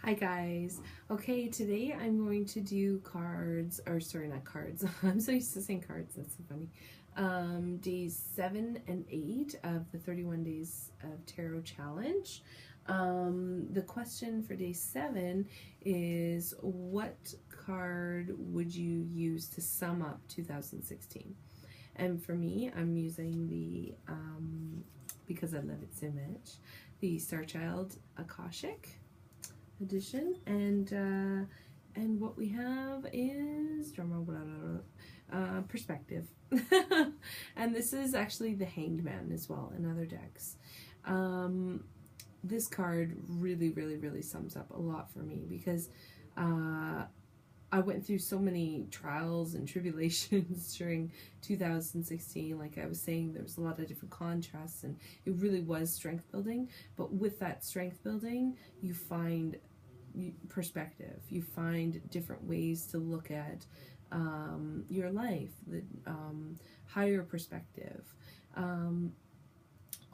Hi guys. Okay, today I'm going to do cards, or sorry, not cards. I'm so used to saying cards, that's so funny. Days 7 and 8 of the 31 Days of Tarot Challenge. The question for day 7 is, what card would you use to sum up 2016? And for me, I'm using the, because I love it so much, the Starchild Akashic edition, and what we have is perspective. And this is actually the Hanged Man as well in other decks. This card really sums up a lot for me because I went through so many trials and tribulations during 2016. Like I was saying, there was a lot of different contrasts, and it really was strength building. But with that strength building, you find perspective. You find different ways to look at your life, the higher perspective.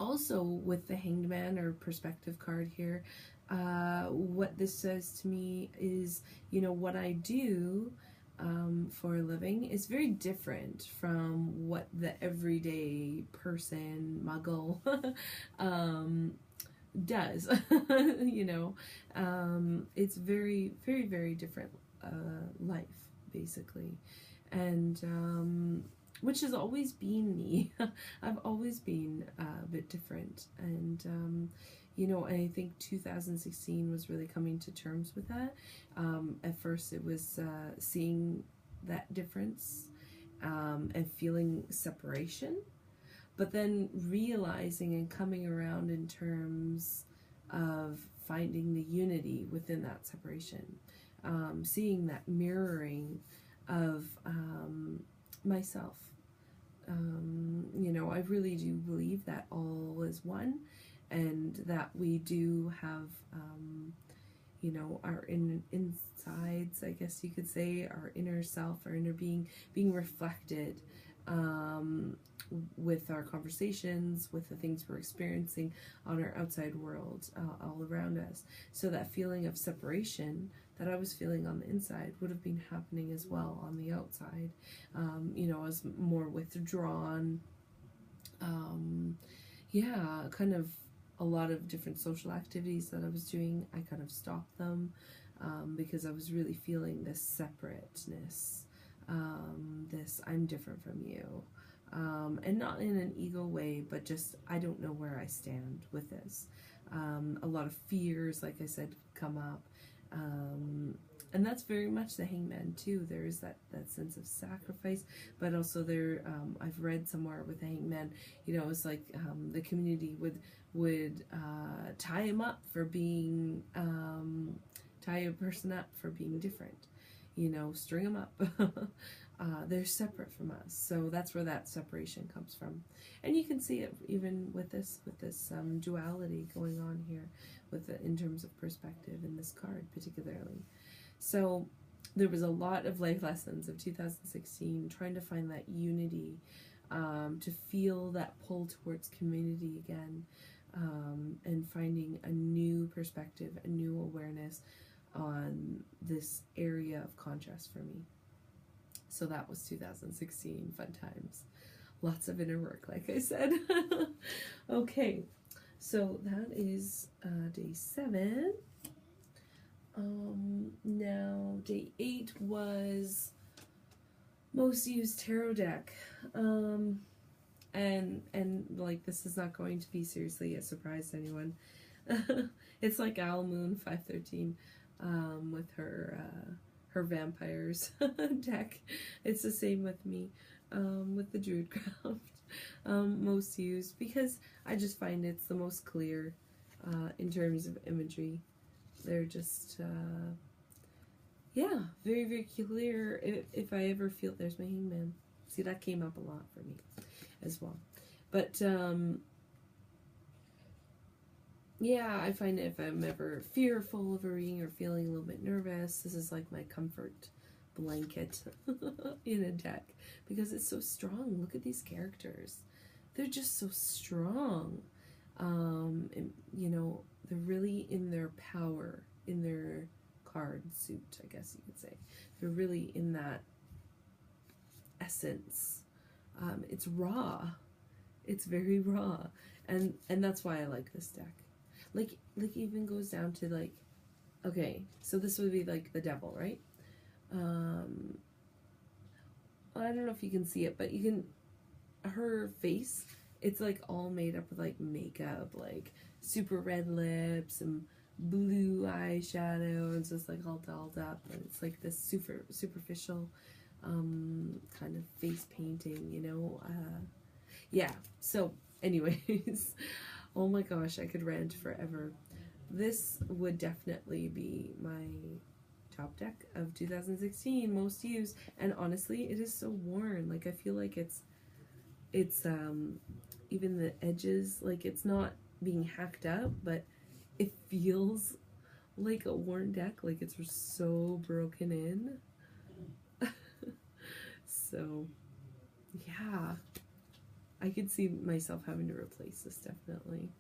Also, with the Hanged Man or perspective card here, what this says to me is, you know, what I do for a living is very different from what the everyday person, muggle, does. You know, it's very different life, basically. And which has always been me. I've always been a bit different, and you know, I think 2016 was really coming to terms with that. At first it was seeing that difference and feeling separation, but then realizing and coming around in terms of finding the unity within that separation, seeing that mirroring of myself. You know, I really do believe that all is one, and that we do have, you know, our insides, I guess you could say, our inner self, our inner being reflected with our conversations, with the things we're experiencing on our outside world, all around us. So that feeling of separation that I was feeling on the inside would have been happening as well on the outside. You know, I was more withdrawn. Yeah, kind of a lot of different social activities that I was doing, I kind of stopped them because I was really feeling this separateness, this I'm different from you. And not in an ego way, but just I don't know where I stand with this. A lot of fears, like I said, come up. And that's very much the Hangman too. There is that sense of sacrifice, but also there, I've read somewhere with the Hangman, you know, it's like the community would tie him up for being, tie a person up for being different, you know, string them up. They're separate from us, so that's where that separation comes from. And you can see it even with this duality going on here with in terms of perspective in this card particularly. So there was a lot of life lessons of 2016, trying to find that unity, to feel that pull towards community again, and finding a new perspective, a new awareness on this area of contrast for me. So that was 2016, fun times. Lots of inner work, like I said. Okay, so that is day 7. Now, day 8 was most used tarot deck. And like, this is not going to be seriously a surprise to anyone. It's like Owl Moon 513 with her vampires deck. It's the same with me, with the Druidcraft, most used, because I just find it's the most clear in terms of imagery. They're just, yeah, very clear. If I ever feel, there's my Hangman. See, that came up a lot for me as well. But, yeah, I find if I'm ever fearful of a reading or feeling a little bit nervous, this is like my comfort blanket in a deck, because it's so strong. Look at these characters. They're just so strong. And, you know, they're really in their power, in their card suit, I guess you could say. They're really in that essence. It's raw. It's very raw, and that's why I like this deck. Like even goes down to like, okay, so this would be like the devil, right? I don't know if you can see it, but you can, her face, it's like all made up with like makeup, like super red lips and blue eyeshadow, and it's just like all dolled up, and it's like this superficial kind of face painting, you know. Yeah, so anyways, oh my gosh, I could rant forever. This would definitely be my top deck of 2016, most used, and honestly, it is so worn. Like, I feel like it's even the edges, like, it's not being hacked up, but it feels like a worn deck, like it's so broken in. So yeah, I could see myself having to replace this definitely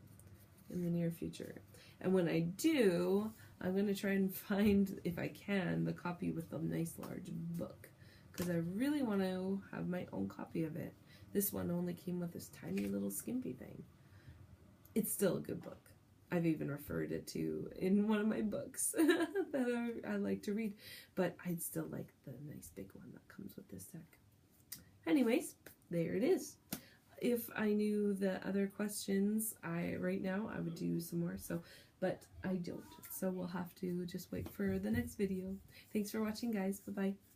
in the near future. And when I do, I'm going to try and find, if I can, the copy with the nice large book, because I really want to have my own copy of it. This one only came with this tiny little skimpy thing. It's still a good book. I've even referred it to in one of my books that I like to read, but I'd still like the nice big one that comes with this deck. Anyways, there it is. If I knew the other questions, right now I would do some more, but I don't. So we'll have to just wait for the next video. Thanks for watching, guys. Bye-bye.